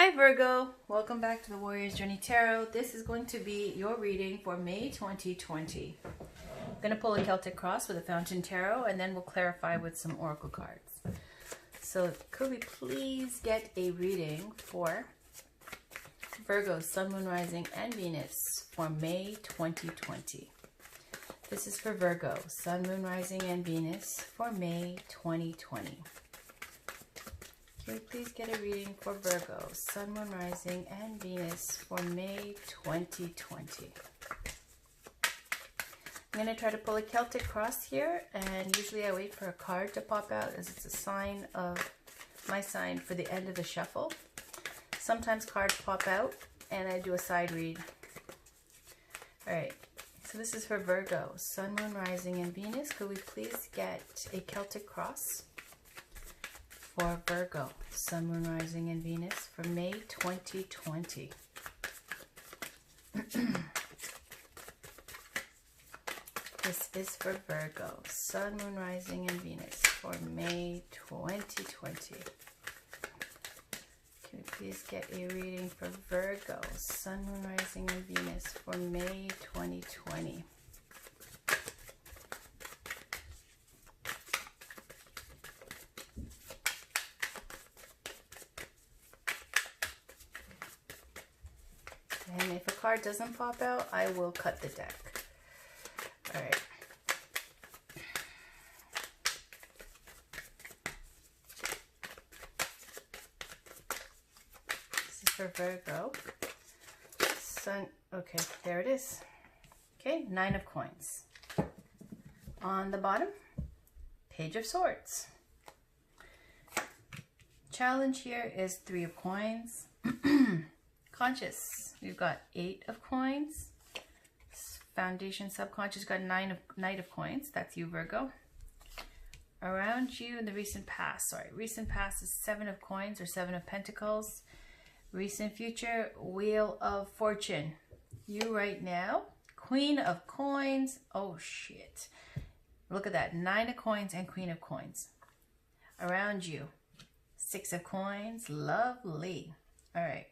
Hi Virgo, welcome back to the Warrior's Journey Tarot. This is going to be your reading for May 2020. I'm going to pull a Celtic cross with a Fountain Tarot and then we'll clarify with some Oracle cards. So could we please get a reading for Virgo, Sun, Moon, Rising, and Venus for May 2020. This is for Virgo, Sun, Moon, Rising, and Venus for May 2020. Can we please get a reading for Virgo, Sun, Moon, Rising, and Venus for May 2020? I'm going to try to pull a Celtic cross here, and usually I wait for a card to pop out as it's a sign of my sign for the end of the shuffle. Sometimes cards pop out and I do a side read. Alright, so this is for Virgo, Sun, Moon, Rising, and Venus. Could we please get a Celtic cross for Virgo, Sun, Moon, Rising, and Venus for May 2020. This is for Virgo, Sun, Moon, Rising, and Venus for May 2020. Can we please get a reading for Virgo, Sun, Moon, Rising, and Venus for May 2020? And if a card doesn't pop out, I will cut the deck. All right. This is for Virgo. Sun. Okay, there it is. Okay, 9 of coins. On the bottom, Page of Swords. Challenge here is 3 of coins. Conscious, we've got 8 of coins. Foundation, subconscious, got Knight of coins. That's you, Virgo. Around you in the recent past. Sorry, recent past is 7 of coins or 7 of pentacles. Recent future, Wheel of Fortune. You right now, Queen of coins. Oh shit! Look at that, 9 of coins and Queen of coins. Around you, 6 of coins. Lovely. All right.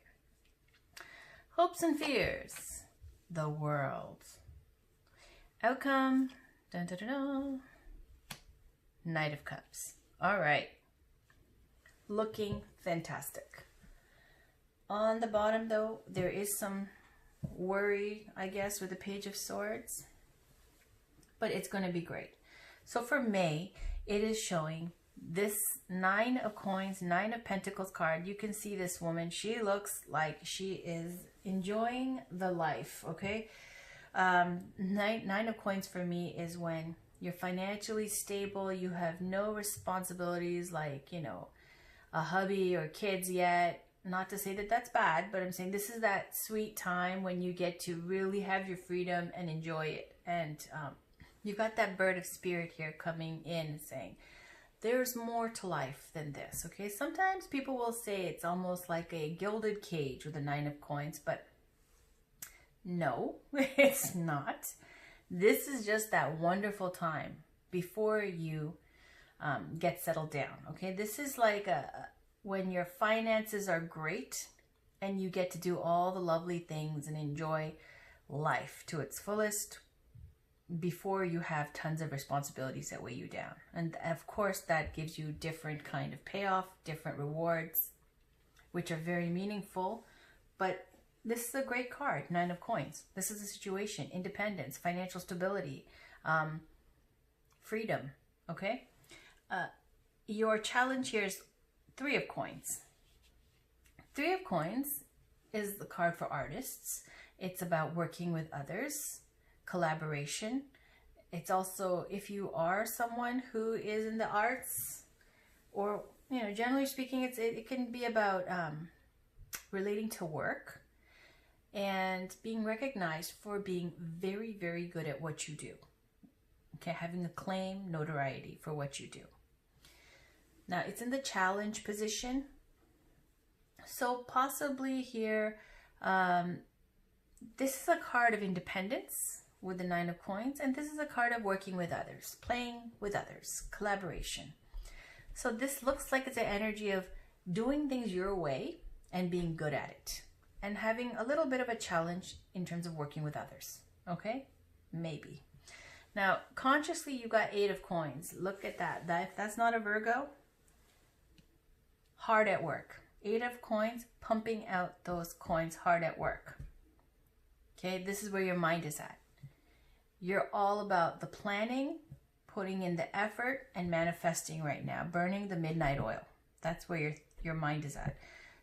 Hopes and fears, the world. Outcome, dun, dun, dun, dun. Knight of Cups. All right. Looking fantastic. On the bottom, though, there is some worry, I guess, with the Page of Swords. But it's going to be great. So for May, it is showing this 9 of coins, 9 of pentacles card. You can see this woman. She looks like she is enjoying the life, okay? Nine of coins for me is when you're financially stable, you have no responsibilities like, you know, a hubby or kids yet. Not to say that that's bad, but I'm saying this is that sweet time when you get to really have your freedom and enjoy it. And you got that bird of spirit here coming in and saying, there's more to life than this, okay? Sometimes people will say it's almost like a gilded cage with a 9 of coins, but no, it's not. This is just that wonderful time before you get settled down, okay? This is like when your finances are great and you get to do all the lovely things and enjoy life to its fullest before you have tons of responsibilities that weigh you down. And of course that gives you different kind of payoff, different rewards, which are very meaningful. But this is a great card, 9 of coins. This is a situation, independence, financial stability, freedom, okay? Your challenge here is 3 of coins. 3 of coins is the card for artists. It's about working with others, collaboration. It's also, if you are someone who is in the arts, or, you know, generally speaking, it can be about relating to work and being recognized for being very, very good at what you do. Okay, having acclaim, notoriety for what you do. Now, it's in the challenge position. So possibly here, this is a card of independence with the 9 of coins, and this is a card of working with others, playing with others, collaboration. So this looks like it's an energy of doing things your way and being good at it and having a little bit of a challenge in terms of working with others. Okay? Maybe. Now, consciously, you got 8 of coins. Look at that. If that's not a Virgo, hard at work. 8 of coins, pumping out those coins, hard at work. Okay, this is where your mind is at. You're all about the planning, putting in the effort, and manifesting right now. Burning the midnight oil. That's where your mind is at.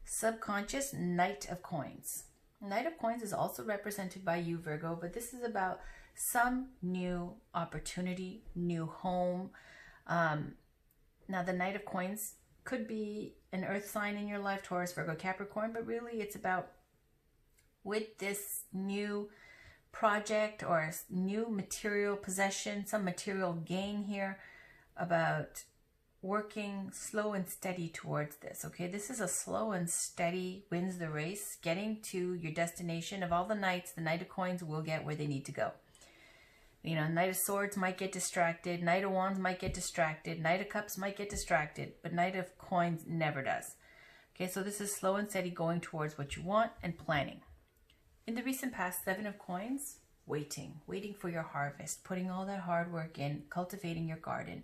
Subconscious, Knight of Coins. Knight of Coins is also represented by you, Virgo, but this is about some new opportunity, new home. Now, the Knight of Coins could be an earth sign in your life, Taurus, Virgo, Capricorn, but really it's about with this new project or new material possession, some material gain here, about working slow and steady towards this. Okay, this is a slow and steady wins the race, getting to your destination. Of all the knights, the Knight of Coins will get where they need to go. You know, Knight of Swords might get distracted, Knight of Wands might get distracted, Knight of Cups might get distracted, but Knight of Coins never does. Okay, so this is slow and steady going towards what you want and planning. In the recent past, 7 of Coins, waiting for your harvest, putting all that hard work in, cultivating your garden,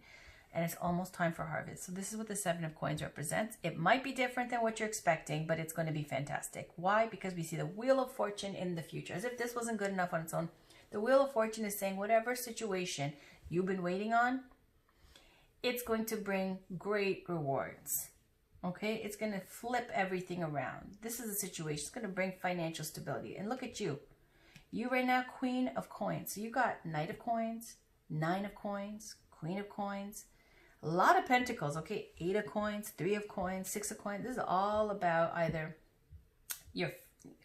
and it's almost time for harvest. So this is what the 7 of Coins represents. It might be different than what you're expecting, but it's going to be fantastic. Why? Because we see the Wheel of Fortune in the future. As if this wasn't good enough on its own. The Wheel of Fortune is saying whatever situation you've been waiting on, it's going to bring great rewards. Okay? It's going to flip everything around. This is a situation. It's going to bring financial stability. And look at you. You right now, Queen of Coins. So you got Knight of Coins, 9 of Coins, Queen of Coins, a lot of Pentacles. Okay? 8 of Coins, 3 of Coins, 6 of Coins. This is all about either your,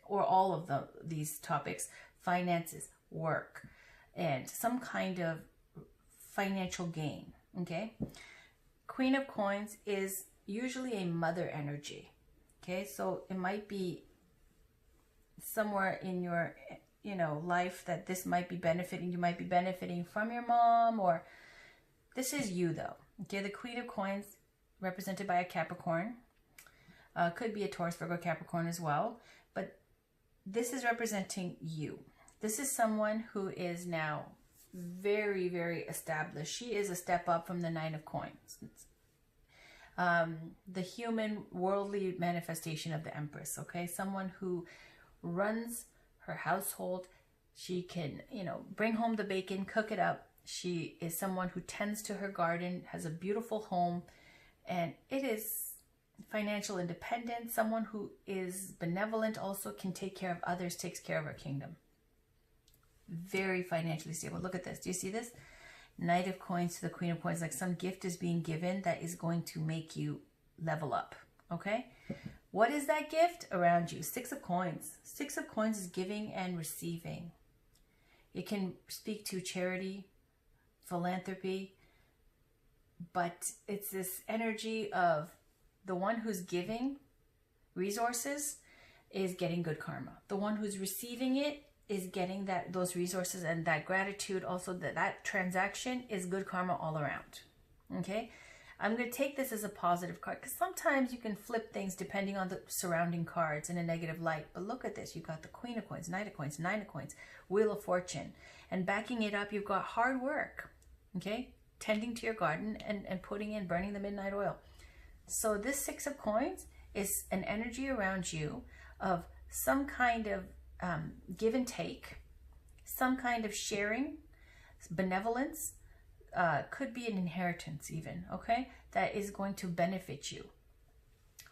or all of these topics, finances, work, and some kind of financial gain. Okay, Queen of Coins is usually a mother energy. Okay, so it might be somewhere in your life that this might be benefiting. You might be benefiting from your mom, or this is you though. Okay, the Queen of Coins represented by a Capricorn, could be a Taurus, Virgo, Capricorn as well, but this is representing you. This is someone who is now very, very established. She is a step up from the 9 of Coins. The human, worldly manifestation of the Empress, okay? Someone who runs her household. She can, bring home the bacon, cook it up. She is someone who tends to her garden, has a beautiful home, and it is financial independence. Someone who is benevolent, also can take care of others, takes care of her kingdom. Very financially stable. Look at this. Do you see this? Knight of Coins to the Queen of Coins. Like some gift is being given that is going to make you level up. Okay? What is that gift around you? 6 of Coins. 6 of Coins is giving and receiving. It can speak to charity, philanthropy, but it's this energy of the one who's giving resources is getting good karma. The one who's receiving it is getting those resources and that gratitude. Also, that transaction is good karma all around. Okay, I'm going to take this as a positive card because sometimes you can flip things depending on the surrounding cards in a negative light. But look at this. You've got the Queen of Coins, Knight of Coins, 9 of Coins, Wheel of Fortune, and backing it up, you've got hard work. Okay, tending to your garden and putting in, burning the midnight oil. So this 6 of Coins is an energy around you of some kind of give and take, some kind of sharing, benevolence, could be an inheritance even, okay, that is going to benefit you.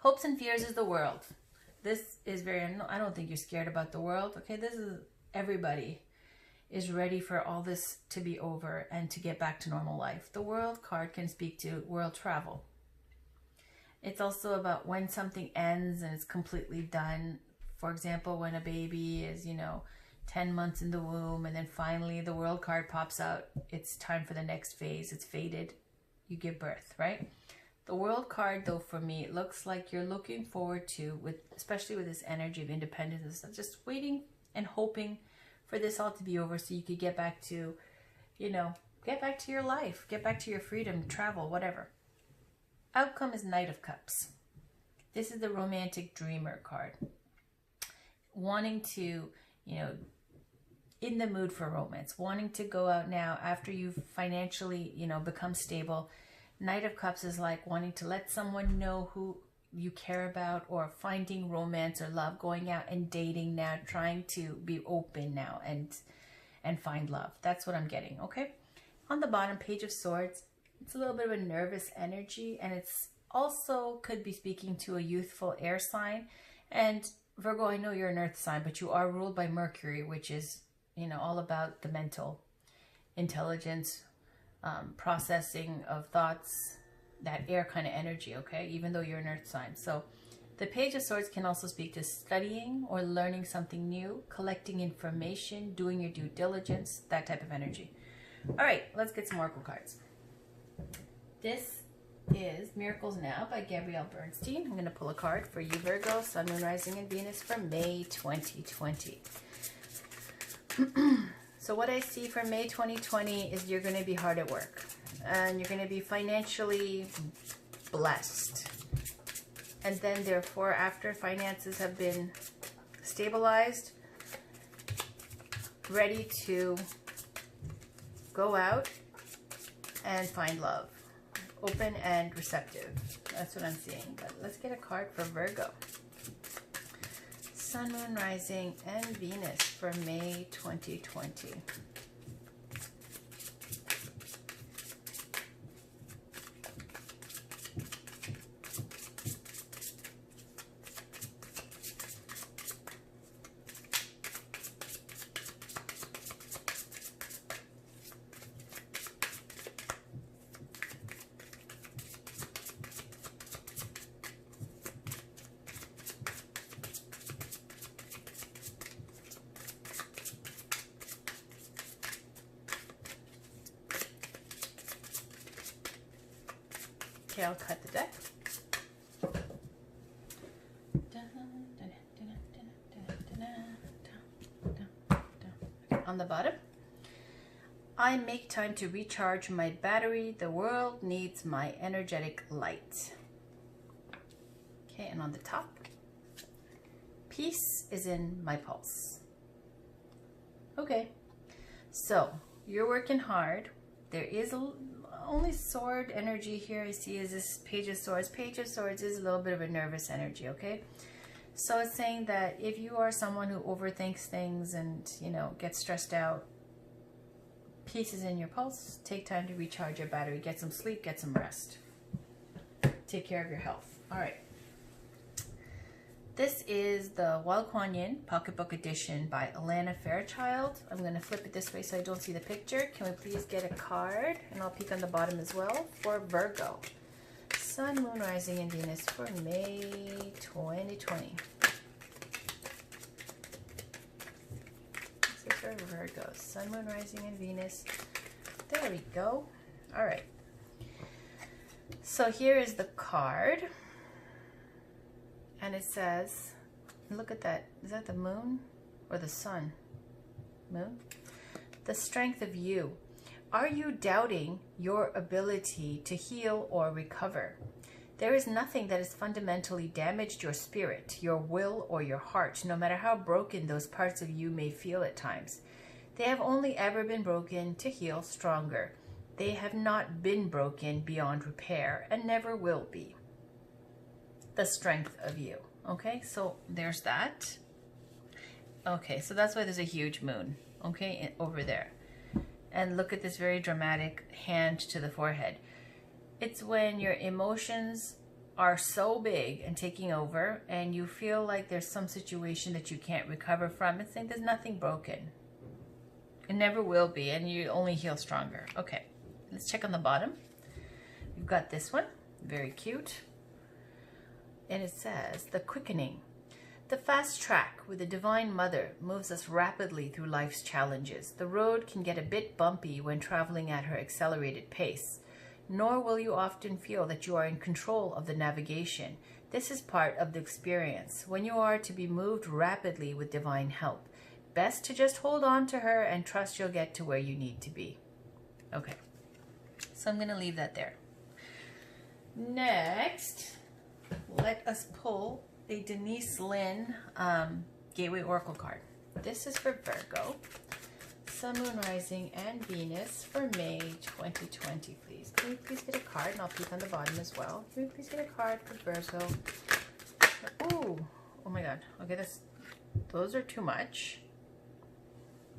Hopes and fears is the world. This is I don't think you're scared about the world, okay? This is, everybody is ready for all this to be over and to get back to normal life. The World card can speak to world travel. It's also about when something ends and it's completely done. For example, when a baby is, 10 months in the womb and then finally the World card pops out, it's time for the next phase. It's fated. You give birth, right? The World card, though, for me, it looks like you're looking forward to, especially with this energy of independence and stuff, just waiting and hoping for this all to be over so you could get back to, get back to your life, get back to your freedom, travel, whatever. Outcome is Knight of Cups. This is the romantic dreamer card. Wanting to, you know, in the mood for romance, wanting to go out now after you've financially, you know, become stable. Knight of Cups is like wanting to let someone know who you care about, or finding romance or love, going out and dating now, trying to be open now and find love. That's what I'm getting, okay? On the bottom, Page of Swords, it's a little bit of a nervous energy, and it's also could be speaking to a youthful air sign. And Virgo, I know you're an earth sign, but you are ruled by Mercury, which is, you know, all about the mental intelligence, processing of thoughts, that air kind of energy, okay? Even though you're an earth sign. So the Page of Swords can also speak to studying or learning something new, collecting information, doing your due diligence, that type of energy. All right, let's get some oracle cards. This is Miracles Now by Gabrielle Bernstein. I'm going to pull a card for you, Virgo, Sun, Moon, Rising, and Venus for May 2020. So what I see for May 2020 is you're going to be hard at work, and you're going to be financially blessed. And then therefore, after finances have been stabilized, ready to go out and find love. Open and receptive. That's what I'm seeing. But let's get a card for Virgo. Sun, Moon, Rising, and Venus for May 2020. Okay, I'll cut the deck. Okay, on the bottom, I make time to recharge my battery. The world needs my energetic light. Okay, and on the top, peace is in my pulse. Okay, so you're working hard. There is only sword energy here I see is this Page of Swords. Page of Swords is a little bit of a nervous energy, okay? So it's saying that if you are someone who overthinks things and, you know, gets stressed out, peace is in your pulse. Take time to recharge your battery. Get some sleep, get some rest. Take care of your health. All right. This is the Wild Kuan Yin Pocketbook Edition by Alana Fairchild. I'm going to flip it this way so I don't see the picture. Can we please get a card? And I'll peek on the bottom as well for Virgo. Sun, Moon, Rising, and Venus for May 2020. This is for Virgo. Sun, Moon, Rising, and Venus. There we go. All right. So here is the card. And it says, look at that. Is that the moon or the sun? Moon? The strength of you. Are you doubting your ability to heal or recover? There is nothing that has fundamentally damaged your spirit, your will, or your heart, no matter how broken those parts of you may feel at times. They have only ever been broken to heal stronger. They have not been broken beyond repair and never will be. The strength of you. Okay, so there's that. Okay, so that's why there's a huge moon, okay, over there. And look at this very dramatic hand to the forehead. It's when your emotions are so big and taking over and you feel like there's some situation that you can't recover from. It's saying there's nothing broken. It never will be, and you only heal stronger. Okay, let's check on the bottom. We've got this one, very cute. And it says, the quickening. The fast track with the Divine Mother moves us rapidly through life's challenges. The road can get a bit bumpy when traveling at her accelerated pace. Nor will you often feel that you are in control of the navigation. This is part of the experience, when you are to be moved rapidly with divine help. Best to just hold on to her and trust you'll get to where you need to be. Okay, so I'm going to leave that there. Next, let us pull a Denise Lynn Gateway Oracle card. This is for Virgo, Sun, Moon, Rising, and Venus for May 2020, please. Can we please get a card? And I'll peek on the bottom as well. Can we please get a card for Virgo? Ooh, oh my God. Okay, those are too much.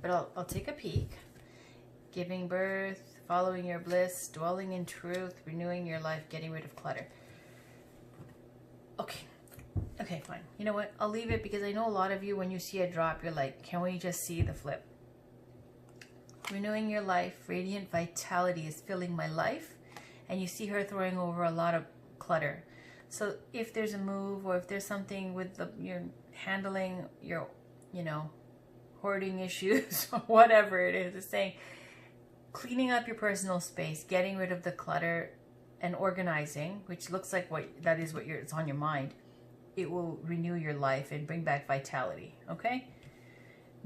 But I'll take a peek. Giving birth, following your bliss, dwelling in truth, renewing your life, getting rid of clutter. Okay, fine. You know what? I'll leave it because I know a lot of you, when you see a drop, you're like, can we just see the flip? Renewing your life, radiant vitality is filling my life. And you see her throwing over a lot of clutter. So if there's a move or if there's something with you're handling your, hoarding issues or whatever it is, it's saying cleaning up your personal space, getting rid of the clutter and organizing, which looks like it's on your mind. It will renew your life and bring back vitality, okay?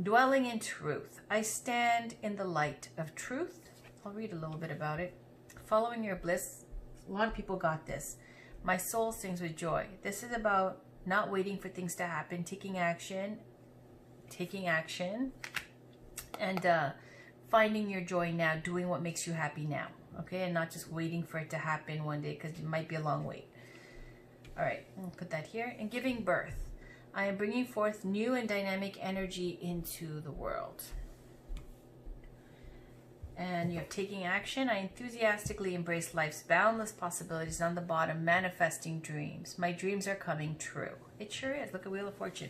Dwelling in truth. I stand in the light of truth. I'll read a little bit about it. Following your bliss. A lot of people got this. My soul sings with joy. This is about not waiting for things to happen, taking action, and finding your joy now, doing what makes you happy now, okay? And not just waiting for it to happen one day because it might be a long wait. All right, I'll put that here. And giving birth. I am bringing forth new and dynamic energy into the world. And you're taking action. I enthusiastically embrace life's boundless possibilities. On the bottom, manifesting dreams. My dreams are coming true. It sure is. Look at Wheel of Fortune.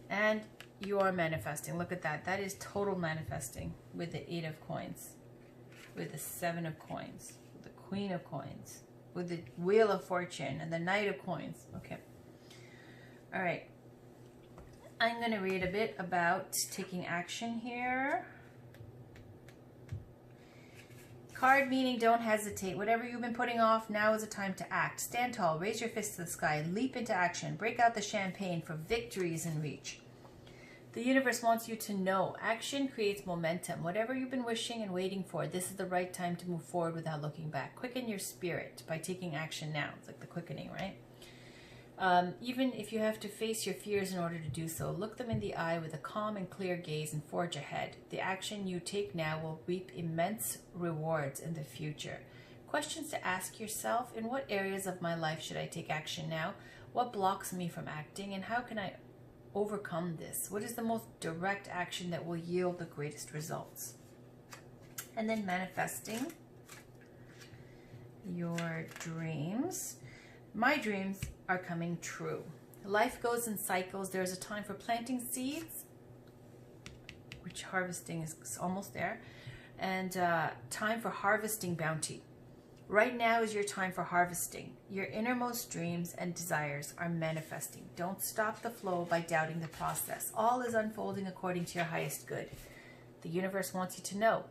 And you are manifesting. Look at that. That is total manifesting with the 8 of coins, with the 7 of coins, with the Queen of coins, with the Wheel of Fortune and the Knight of coins. Okay. All right. I'm going to read a bit about taking action here. Card meaning don't hesitate. Whatever you've been putting off, now is the time to act. Stand tall, raise your fist to the sky, leap into action, break out the champagne, for victories in reach. The universe wants you to know action creates momentum. Whatever you've been wishing and waiting for, this is the right time to move forward without looking back. Quicken your spirit by taking action now. It's like the quickening, right? Even if you have to face your fears in order to do so, look them in the eye with a calm and clear gaze and forge ahead. The action you take now will reap immense rewards in the future. Questions to ask yourself: in what areas of my life should I take action now? What blocks me from acting, and how can I overcome this? What is the most direct action that will yield the greatest results? And then manifesting your dreams. My dreams are coming true. Life goes in cycles. There's a time for planting seeds, which harvesting is almost there, and time for harvesting bounty. Right now is your time for harvesting. Your innermost dreams and desires are manifesting. Don't stop the flow by doubting the process. All is unfolding according to your highest good. The universe wants you to know.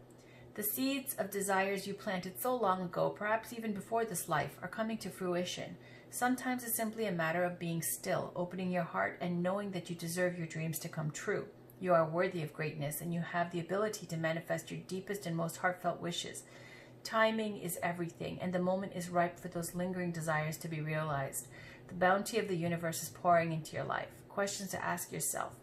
The seeds of desires you planted so long ago, perhaps even before this life, are coming to fruition. Sometimes it's simply a matter of being still, opening your heart, and knowing that you deserve your dreams to come true. You are worthy of greatness, and you have the ability to manifest your deepest and most heartfelt wishes. Timing is everything, and the moment is ripe for those lingering desires to be realized. The bounty of the universe is pouring into your life. Questions to ask yourself: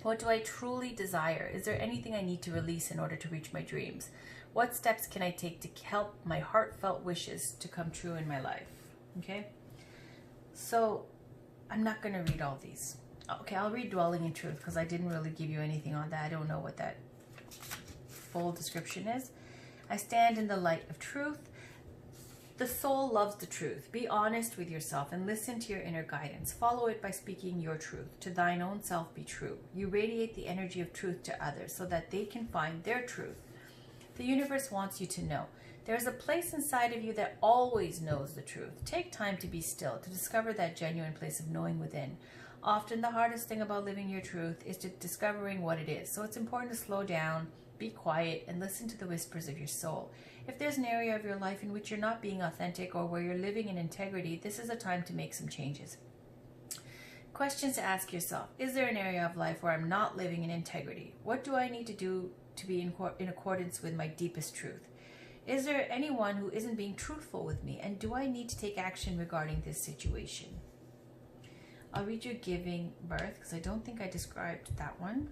what do I truly desire? Is there anything I need to release in order to reach my dreams? What steps can I take to help my heartfelt wishes to come true in my life? Okay? So, I'm not going to read all these. Okay, I'll read Dwelling in Truth because I didn't really give you anything on that. I don't know what that full description is. I stand in the light of truth. The soul loves the truth. Be honest with yourself and listen to your inner guidance. Follow it by speaking your truth. To thine own self be true. You radiate the energy of truth to others so that they can find their truth. The universe wants you to know. There is a place inside of you that always knows the truth. Take time to be still, to discover that genuine place of knowing within. Often the hardest thing about living your truth is discovering what it is. So it's important to slow down, be quiet, and listen to the whispers of your soul. If there's an area of your life in which you're not being authentic or where you're living in integrity, this is a time to make some changes. Questions to ask yourself: is there an area of life where I'm not living in integrity? What do I need to do to be in accordance with my deepest truth? Is there anyone who isn't being truthful with me? And do I need to take action regarding this situation? I'll read you giving birth because I don't think I described that one.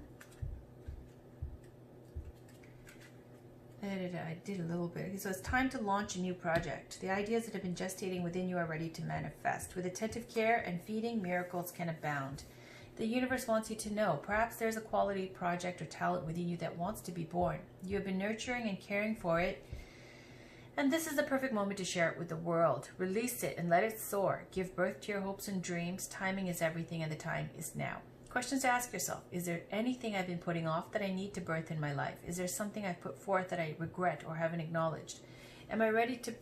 I did a little bit. So it's time to launch a new project. The ideas that have been gestating within you are ready to manifest. With attentive care and feeding, miracles can abound. The universe wants you to know. Perhaps there's a quality project or talent within you that wants to be born. You have been nurturing and caring for it, and this is the perfect moment to share it with the world. Release it and let it soar. Give birth to your hopes and dreams. Timing is everything, and the time is now. Questions to ask yourself. Is there anything I've been putting off that I need to birth in my life? Is there something I've put forth that I regret or haven't acknowledged? Am I ready to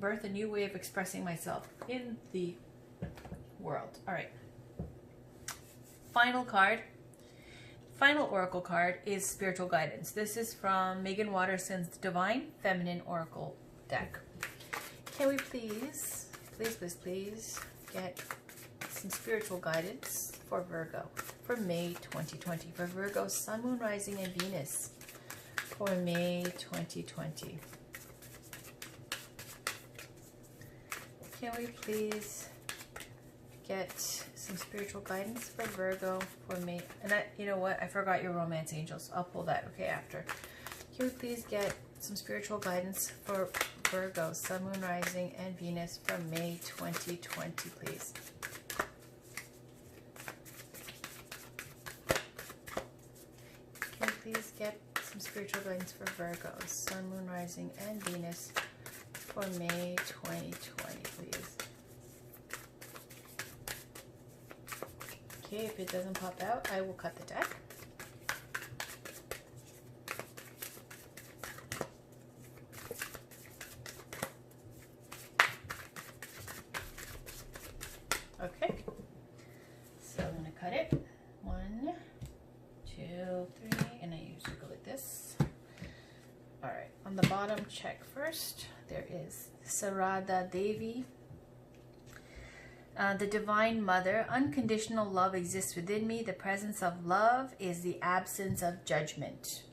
birth a new way of expressing myself in the world? All right. Final card. Final oracle card is spiritual guidance. This is from Megan Watterson's Divine Feminine Oracle deck. Can we please get some spiritual guidance for Virgo for May 2020? For Virgo, Sun, Moon, Rising, and Venus for May 2020. Can we please get some spiritual guidance for Virgo for May? And you know what? I forgot your romance angels. I'll pull that after. Can we please get some spiritual guidance for Virgo, Sun, Moon, Rising, and Venus for May 2020, please? Can we please get some spiritual guidance for Virgo, Sun, Moon, Rising, and Venus for May 2020, please? Okay, if it doesn't pop out, I will cut the deck. Okay, so I'm going to cut it. 1, 2, 3, and I usually go like this. All right, on the bottom, check first. There is Sarada Devi. The Divine Mother, unconditional love exists within me. The presence of love is the absence of judgment.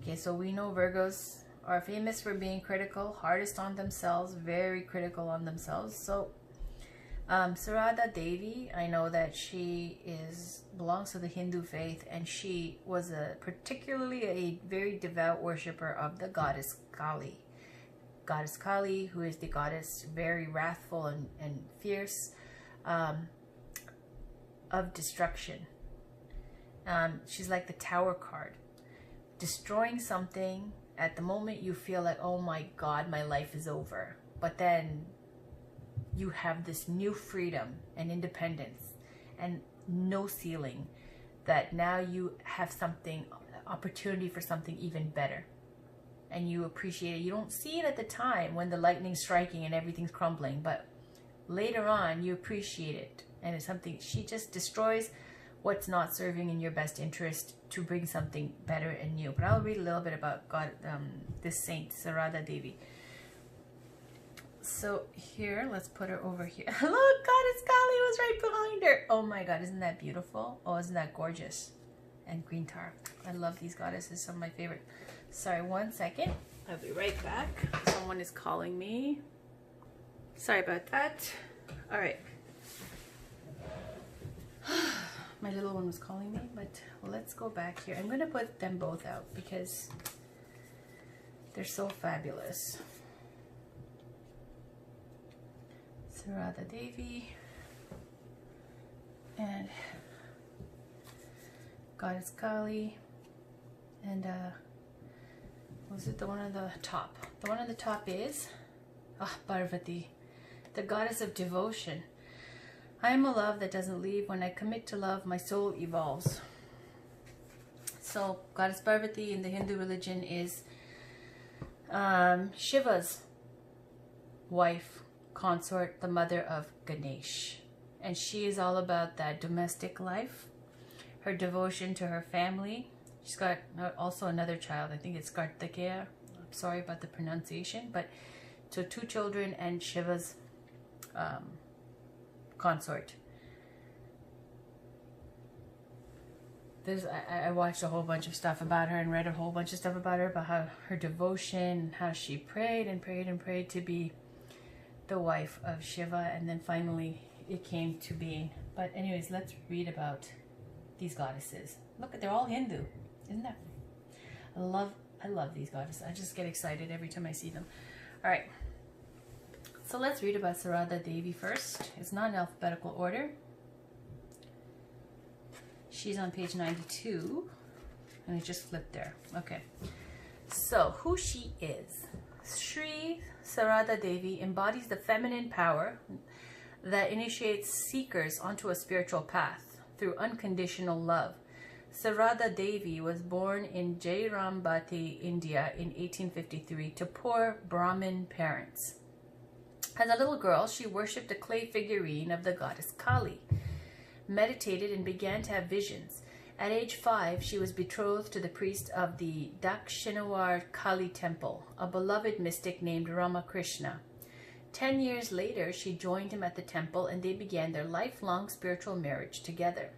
Okay, so we know Virgos are famous for being critical, hardest on themselves, very critical on themselves. So Sarada Devi, I know that she belongs to the Hindu faith, and she was particularly a very devout worshiper of the goddess Kali. Goddess Kali, who is the goddess very wrathful and fierce, of destruction. She's like the Tower card. Destroying something at the moment you feel like, oh my God, my life is over. But then you have this new freedom and independence and no ceiling, that now you have something, opportunity for something even better. And you appreciate it. You don't see it at the time when the lightning's striking and everything's crumbling, but later on you appreciate it. And it's something, she just destroys what's not serving in your best interest to bring something better and new. But I'll read a little bit about this saint, Sarada Devi. So here, let's put her over here. Look, Goddess Kali was right behind her. Oh my God, isn't that beautiful? Oh, isn't that gorgeous? And green tar. I love these goddesses, some of my favorite. Sorry, 1 second. I'll be right back. Someone is calling me. Sorry about that. All right. My little one was calling me, but let's go back here. I'm going to put them both out because they're so fabulous. Sarada Devi and Goddess Kali, and was it the one on the top? The one on the top is Parvati, the goddess of devotion. I am a love that doesn't leave. When I commit to love, my soul evolves. So Goddess Parvati in the Hindu religion is Shiva's wife, consort, the mother of Ganesh. And she is all about that domestic life, her devotion to her family. She's got also another child. I think it's Kartikeya. I'm sorry about the pronunciation, but so 2 children and Shiva's consort. I watched a whole bunch of stuff about her and read a whole bunch of stuff about her, about how her devotion and how she prayed and prayed and prayed to be the wife of Shiva, and then finally it came to being. But anyways, let's read about these goddesses. Look, they're all Hindu. Isn't that? I love these goddesses. I just get excited every time I see them. All right. So let's read about Sarada Devi first. It's not in alphabetical order. She's on page 92, and I just flipped there. Okay. So who she is. Sri Sarada Devi embodies the feminine power that initiates seekers onto a spiritual path through unconditional love. Sarada Devi was born in Jayrambati, India in 1853 to poor Brahmin parents. As a little girl, she worshipped a clay figurine of the goddess Kali, meditated, and began to have visions. At age 5, she was betrothed to the priest of the Dakshinawar Kali temple, a beloved mystic named Ramakrishna. 10 years later, she joined him at the temple, and they began their lifelong spiritual marriage together.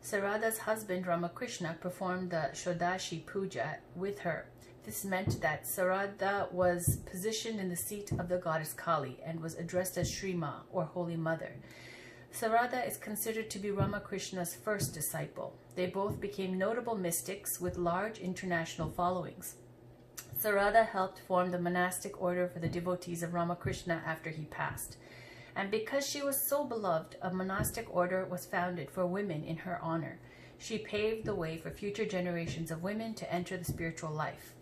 Sarada's husband Ramakrishna performed the Shodashi Puja with her. This meant that Sarada was positioned in the seat of the goddess Kali and was addressed as Shrima, or Holy Mother. Sarada is considered to be Ramakrishna's first disciple. They both became notable mystics with large international followings. Sarada helped form the monastic order for the devotees of Ramakrishna after he passed. And because she was so beloved, a monastic order was founded for women in her honor. She paved the way for future generations of women to enter the spiritual life.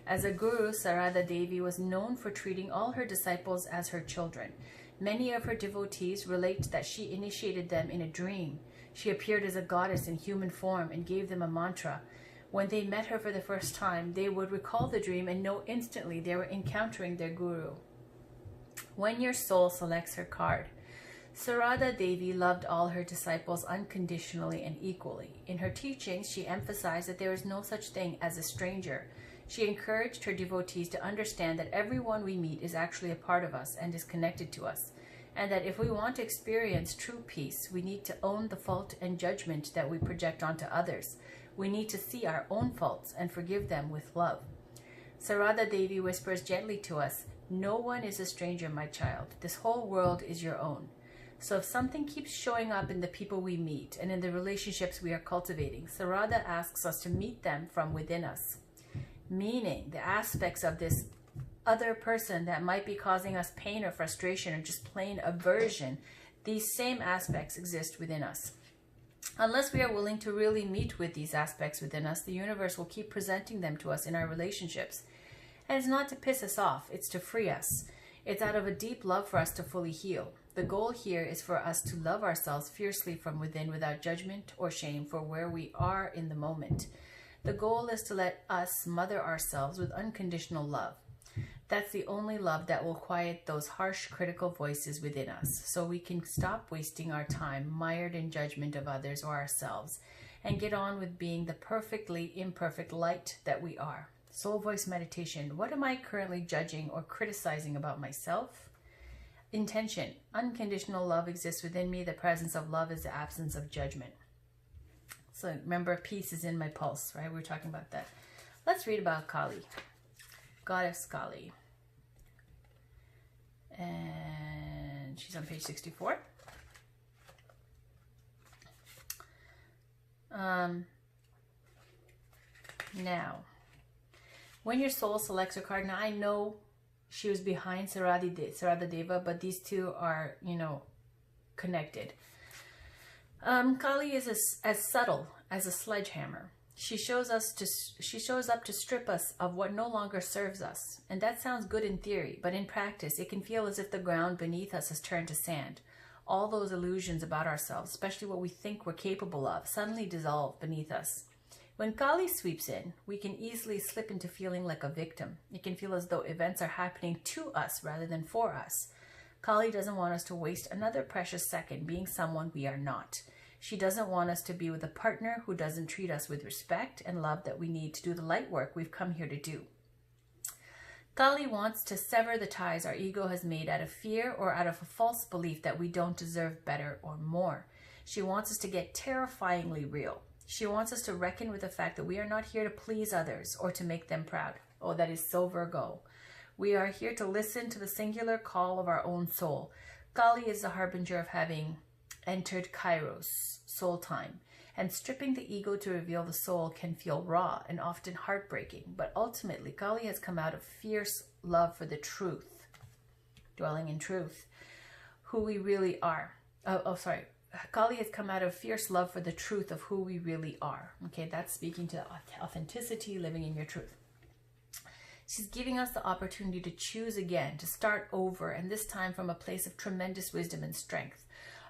As a guru, Sarada Devi was known for treating all her disciples as her children. Many of her devotees relate that she initiated them in a dream. She appeared as a goddess in human form and gave them a mantra. When they met her for the first time, they would recall the dream and know instantly they were encountering their guru. When your soul selects her card. Sarada Devi loved all her disciples unconditionally and equally. In her teachings, she emphasized that there is no such thing as a stranger. She encouraged her devotees to understand that everyone we meet is actually a part of us and is connected to us, and that if we want to experience true peace, we need to own the fault and judgment that we project onto others. We need to see our own faults and forgive them with love. Sarada Devi whispers gently to us, "No one is a stranger, my child. This whole world is your own." So if something keeps showing up in the people we meet and in the relationships we are cultivating, Sarada asks us to meet them from within us. Meaning the aspects of this other person that might be causing us pain or frustration or just plain aversion, these same aspects exist within us. Unless we are willing to really meet with these aspects within us, the universe will keep presenting them to us in our relationships. And it's not to piss us off, it's to free us. It's out of a deep love for us to fully heal. The goal here is for us to love ourselves fiercely from within without judgment or shame for where we are in the moment. The goal is to let us mother ourselves with unconditional love. That's the only love that will quiet those harsh, critical voices within us, so we can stop wasting our time mired in judgment of others or ourselves, and get on with being the perfectly imperfect light that we are. Soul voice meditation. What am I currently judging or criticizing about myself? Intention. Unconditional love exists within me. The presence of love is the absence of judgment. So remember, peace is in my pulse, right? We were talking about that. Let's read about Kali. Goddess Kali. And she's on page 64. Now, when your soul selects a card, now I know she was behind Sarada Deva, but these two are, connected. Kali is as subtle as a sledgehammer. She shows up to strip us of what no longer serves us. And that sounds good in theory, but in practice, it can feel as if the ground beneath us has turned to sand. All those illusions about ourselves, especially what we think we're capable of, suddenly dissolve beneath us. When Kali sweeps in, we can easily slip into feeling like a victim. It can feel as though events are happening to us rather than for us. Kali doesn't want us to waste another precious second being someone we are not. She doesn't want us to be with a partner who doesn't treat us with respect and love that we need to do the light work we've come here to do. Kali wants to sever the ties our ego has made out of fear or out of a false belief that we don't deserve better or more. She wants us to get terrifyingly real. She wants us to reckon with the fact that we are not here to please others or to make them proud. Oh, that is so Virgo. We are here to listen to the singular call of our own soul. Kali is the harbinger of having entered Kairos, soul time. And stripping the ego to reveal the soul can feel raw and often heartbreaking. But ultimately, Kali has come out of fierce love for the truth, dwelling in truth, who we really are. Kali has come out of fierce love for the truth of who we really are. Okay, that's speaking to authenticity, living in your truth. She's giving us the opportunity to choose again, to start over, and this time from a place of tremendous wisdom and strength.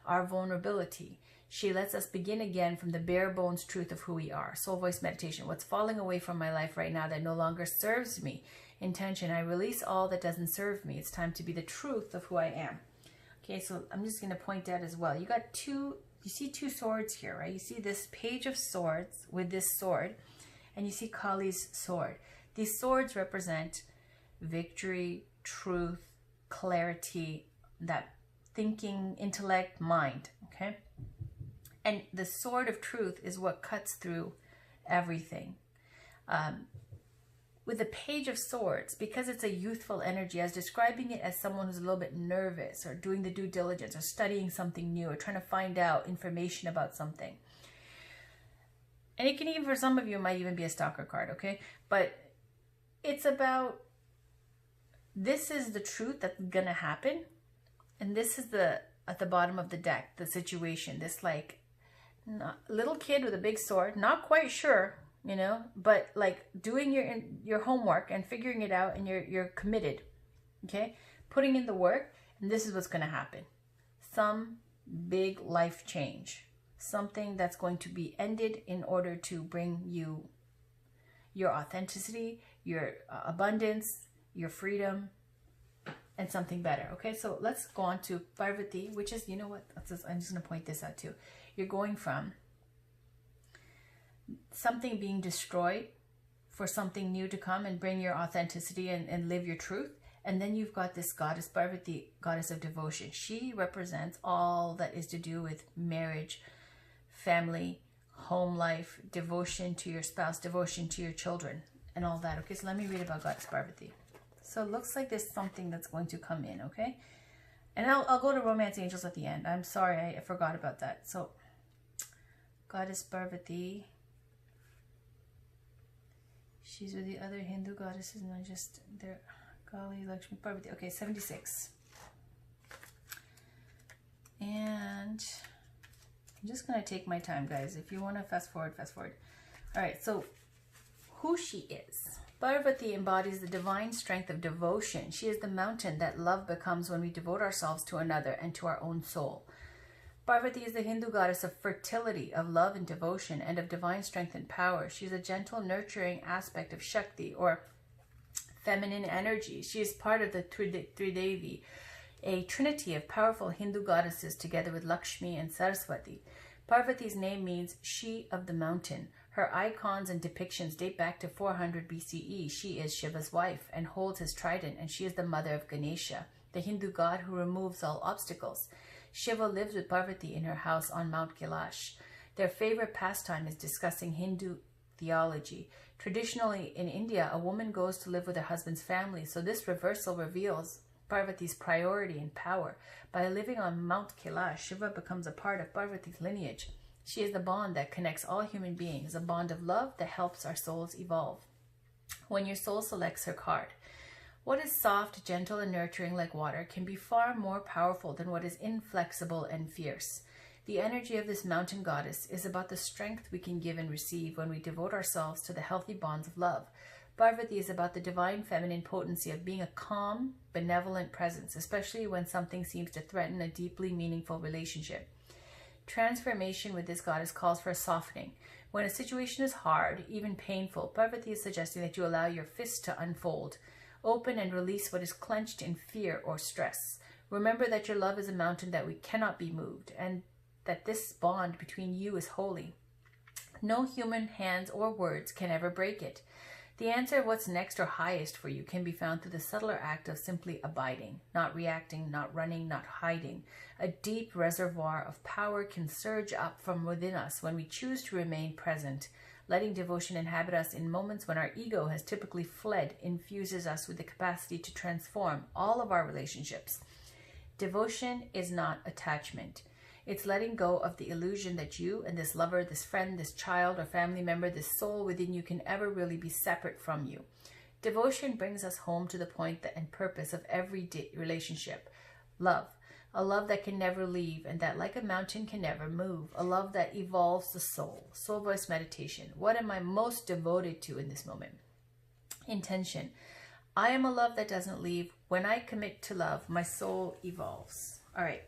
Our vulnerability. She lets us begin again from the bare bones truth of who we are. Soul voice meditation. What's falling away from my life right now that no longer serves me? Intention. I release all that doesn't serve me. It's time to be the truth of who I am. Okay, so I'm just going to point out as well. You see two swords here, right? You see this page of swords with this sword, and you see Kali's sword. These swords represent victory, truth, clarity, that thinking, intellect, mind, okay? And the sword of truth is what cuts through everything. With the page of swords, because it's a youthful energy, I was describing it as someone who's a little bit nervous or doing the due diligence or studying something new or trying to find out information about something. And it can even, for some of you, it might even be a stalker card, okay? But it's about, this is the truth that's gonna happen, and this is at the bottom of the deck, the situation, this like little kid with a big sword, not quite sure, you know, but like doing your homework and figuring it out, and you're committed, okay, putting in the work, and this is what's gonna happen. Some big life change, something that's going to be ended in order to bring you your authenticity, your abundance, your freedom, and something better. Okay, so let's go on to Parvati, which is, you know what, I'm just going to point this out too. You're going from something being destroyed for something new to come and bring your authenticity and live your truth. And then you've got this goddess, Parvati, goddess of devotion. She represents all that is to do with marriage, family, home life, devotion to your spouse, devotion to your children, and all that. Okay, so let me read about Goddess Parvati. So it looks like there's something that's going to come in, okay? And I'll go to Romance Angels at the end. I'm sorry, I forgot about that. So, Goddess Parvati. She's with the other Hindu goddesses, not just their Kali, Lakshmi, Parvati. Okay, 76. And I'm just going to take my time, guys. If you want to fast forward, fast forward. All right, so who she is. Parvati embodies the divine strength of devotion. She is the mountain that love becomes when we devote ourselves to another and to our own soul. Parvati is the Hindu goddess of fertility, of love and devotion, and of divine strength and power. She is a gentle, nurturing aspect of Shakti, or feminine energy. She is part of the Tridevi, a trinity of powerful Hindu goddesses together with Lakshmi and Saraswati. Parvati's name means she of the mountain. Her icons and depictions date back to 400 BCE. She is Shiva's wife and holds his trident, and she is the mother of Ganesha, the Hindu god who removes all obstacles. Shiva lives with Parvati in her house on Mount Kailash. Their favorite pastime is discussing Hindu theology. Traditionally in India, a woman goes to live with her husband's family, so this reversal reveals Parvati's priority and power. By living on Mount Kailash, Shiva becomes a part of Parvati's lineage. She is the bond that connects all human beings, a bond of love that helps our souls evolve. When your soul selects her card, what is soft, gentle, and nurturing like water can be far more powerful than what is inflexible and fierce. The energy of this mountain goddess is about the strength we can give and receive when we devote ourselves to the healthy bonds of love. Parvati is about the divine feminine potency of being a calm, benevolent presence, especially when something seems to threaten a deeply meaningful relationship. Transformation with this goddess calls for a softening. When a situation is hard, even painful, Parvati is suggesting that you allow your fist to unfold. Open and release what is clenched in fear or stress. Remember that your love is a mountain that we cannot be moved, and that this bond between you is holy. No human hands or words can ever break it. The answer of what's next or highest for you can be found through the subtler act of simply abiding, not reacting, not running, not hiding. A deep reservoir of power can surge up from within us when we choose to remain present. Letting devotion inhabit us in moments when our ego has typically fled infuses us with the capacity to transform all of our relationships. Devotion is not attachment. It's letting go of the illusion that you and this lover, this friend, this child or family member, this soul within you can ever really be separate from you. Devotion brings us home to the point and purpose of every relationship. Love. A love that can never leave and that like a mountain can never move. A love that evolves the soul. Soul voice meditation. What am I most devoted to in this moment? Intention. I am a love that doesn't leave. When I commit to love, my soul evolves. All right.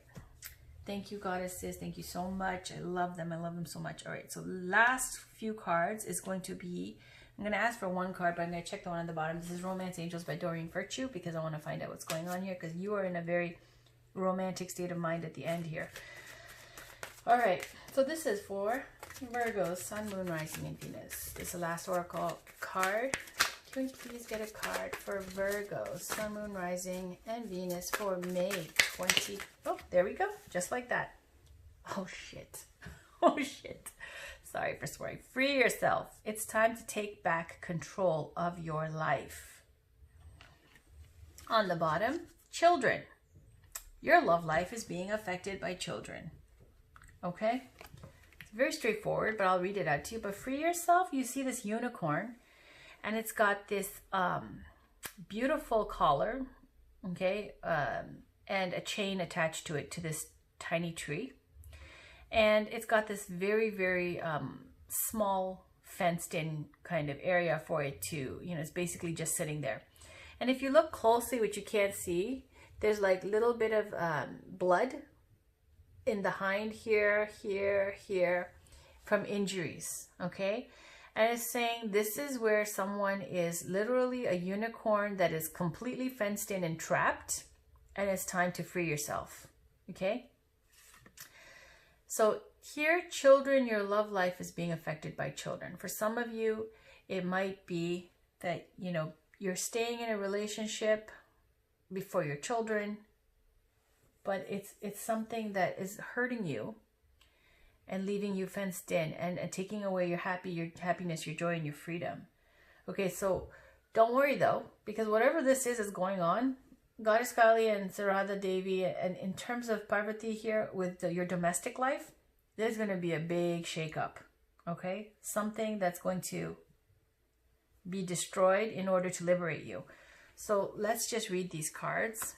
Thank you, goddesses. Thank you so much. I love them. I love them so much. All right. So last few cards is going to be, I'm going to ask for one card, but I'm going to check the one on the bottom. This is Romance Angels by Doreen Virtue because I want to find out what's going on here because you are in a very romantic state of mind at the end here. All right. So this is for Virgo, Sun, Moon, Rising, and Venus. This is the last oracle card. Can we please get a card for Virgo, Sun, Moon, Rising, and Venus for May 20? Oh, there we go. Just like that. Oh, shit. Oh, shit. Sorry for swearing. Free yourself. It's time to take back control of your life. On the bottom, children. Your love life is being affected by children. Okay? It's very straightforward, but I'll read it out to you. But free yourself. You see this unicorn. And it's got this beautiful collar, okay, and a chain attached to it, to this tiny tree. And it's got this very, very small fenced-in kind of area for it to, you know, it's basically just sitting there. And if you look closely, which you can't see, there's like a little bit of blood in the hind here, from injuries, okay? And it's saying this is where someone is literally a unicorn that is completely fenced in and trapped, and it's time to free yourself, okay? So here, children, your love life is being affected by children. For some of you, it might be that, you know, you're staying in a relationship before your children, but it's something that is hurting you and leaving you fenced in and taking away your happiness, your joy, and your freedom. Okay, so don't worry though, because whatever this is going on, Goddess Kali and Sarada Devi, and in terms of Parvati here with your domestic life, there's going to be a big shakeup. Okay, something that's going to be destroyed in order to liberate you. So let's just read these cards.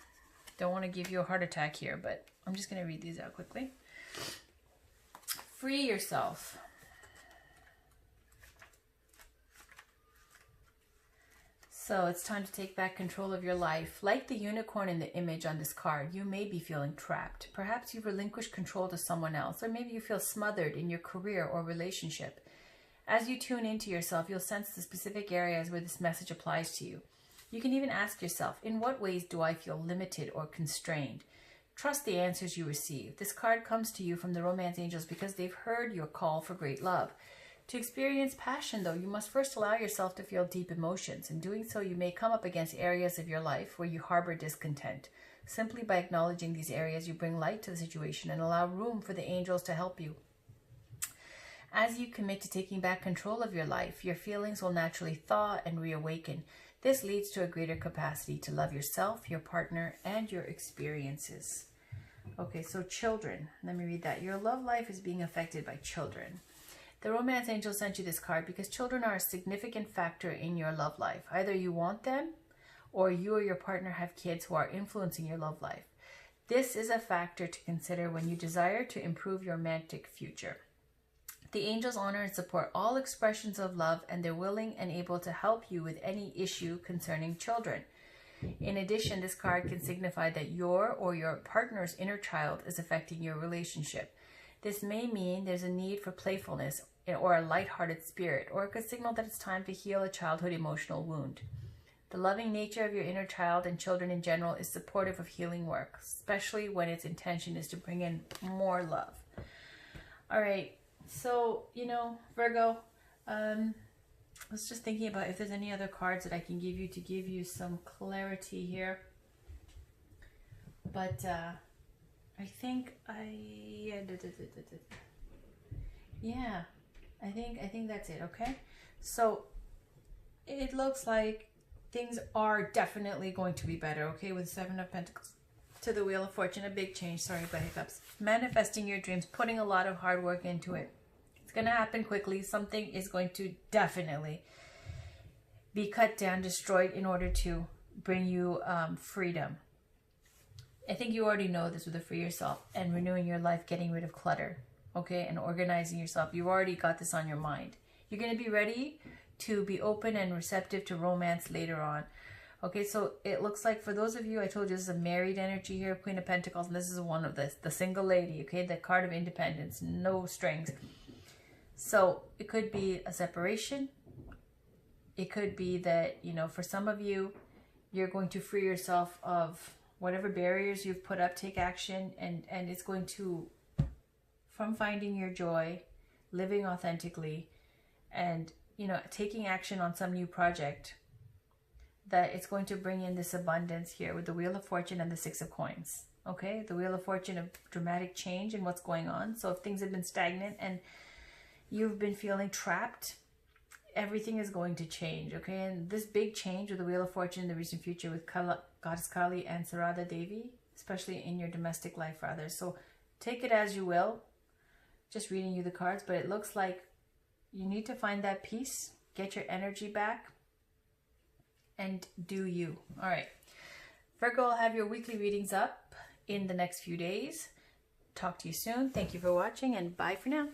Don't want to give you a heart attack here, but I'm just going to read these out quickly. Free yourself. So it's time to take back control of your life. Like the unicorn in the image on this card, you may be feeling trapped. Perhaps you've relinquished control to someone else, or maybe you feel smothered in your career or relationship. As you tune into yourself, you'll sense the specific areas where this message applies to you. You can even ask yourself, in what ways do I feel limited or constrained? Trust the answers you receive. This card comes to you from the Romance Angels because they've heard your call for great love. To experience passion, though, you must first allow yourself to feel deep emotions. In doing so, you may come up against areas of your life where you harbor discontent. Simply by acknowledging these areas, you bring light to the situation and allow room for the angels to help you. As you commit to taking back control of your life, your feelings will naturally thaw and reawaken. This leads to a greater capacity to love yourself, your partner, and your experiences. Okay, so children. Let me read that. Your love life is being affected by children. The Romance Angel sent you this card because children are a significant factor in your love life. Either you want them, or you or your partner have kids who are influencing your love life. This is a factor to consider when you desire to improve your romantic future. The angels honor and support all expressions of love, and they're willing and able to help you with any issue concerning children. In addition, this card can signify that your or your partner's inner child is affecting your relationship. This may mean there's a need for playfulness or a lighthearted spirit, or it could signal that it's time to heal a childhood emotional wound. The loving nature of your inner child and children in general is supportive of healing work, especially when its intention is to bring in more love. All right. So, you know, Virgo, was just thinking about if there's any other cards that I can give you to give you some clarity here. But I think yeah, I think that's it. Okay, so it looks like things are definitely going to be better. Okay, with 7 of Pentacles to the Wheel of Fortune, a big change. Sorry about hiccups. Manifesting your dreams, putting a lot of hard work into it. It's going to happen quickly. Something is going to definitely be cut down, destroyed in order to bring you freedom. I think you already know this with the Free Yourself and renewing your life, getting rid of clutter, okay, and organizing yourself. You've already got this on your mind. You're going to be ready to be open and receptive to romance later on. Okay, so it looks like for those of you, I told you this is a married energy here, Queen of Pentacles, and this is one of the single lady, okay, the card of independence, no strings. So it could be a separation. It could be that, you know, for some of you, you're going to free yourself of whatever barriers you've put up, take action, and it's going to, from finding your joy, living authentically, and, you know, taking action on some new project, that it's going to bring in this abundance here with the Wheel of Fortune and the 6 of Coins. Okay, the Wheel of Fortune, a dramatic change in what's going on. So if things have been stagnant and you've been feeling trapped, everything is going to change. Okay, and this big change with the Wheel of Fortune in the recent future with Goddess Kali and Sarada Devi, especially in your domestic life for others. So take it as you will. Just reading you the cards, but it looks like you need to find that peace, get your energy back, and do you. All right, Virgo, I'll have your weekly readings up in the next few days. Talk to you soon. Thank you for watching, and bye for now.